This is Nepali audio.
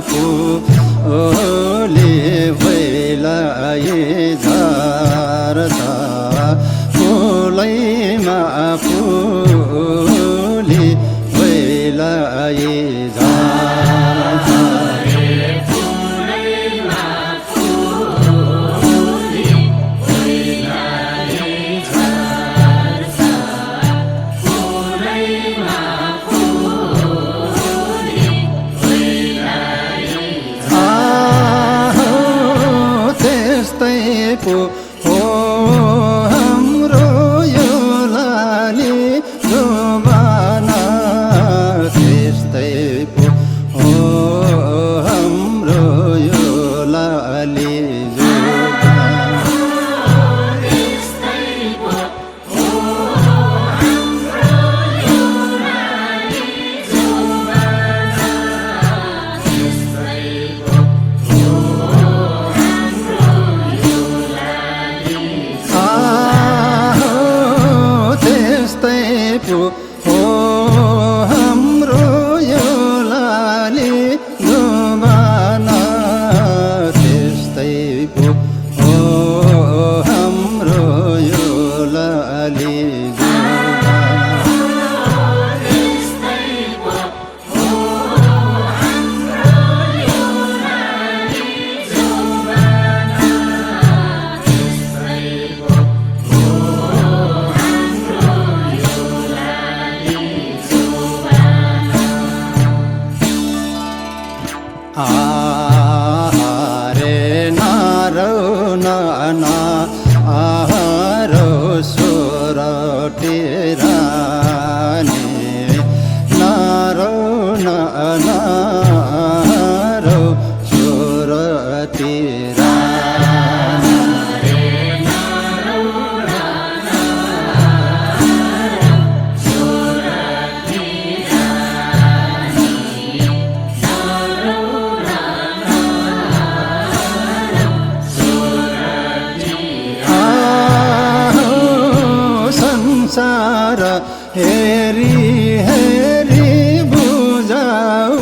फुले भैलाई झर्छ फुलैमा फुले भैलाई झर्छ हो हाम्रो यो लाली जुबाना त्यस्तै पो हो हाम्रो यो लाली हो हाम्रो यो लाली जुबाना त्यस्तै पो हो हाम्रो यो लाली आहारे नारौ नाना आहारो सोरठी रानी नारौ नाना आहारो सोरठी रानी संसार हेरी हेरी बुझाऊ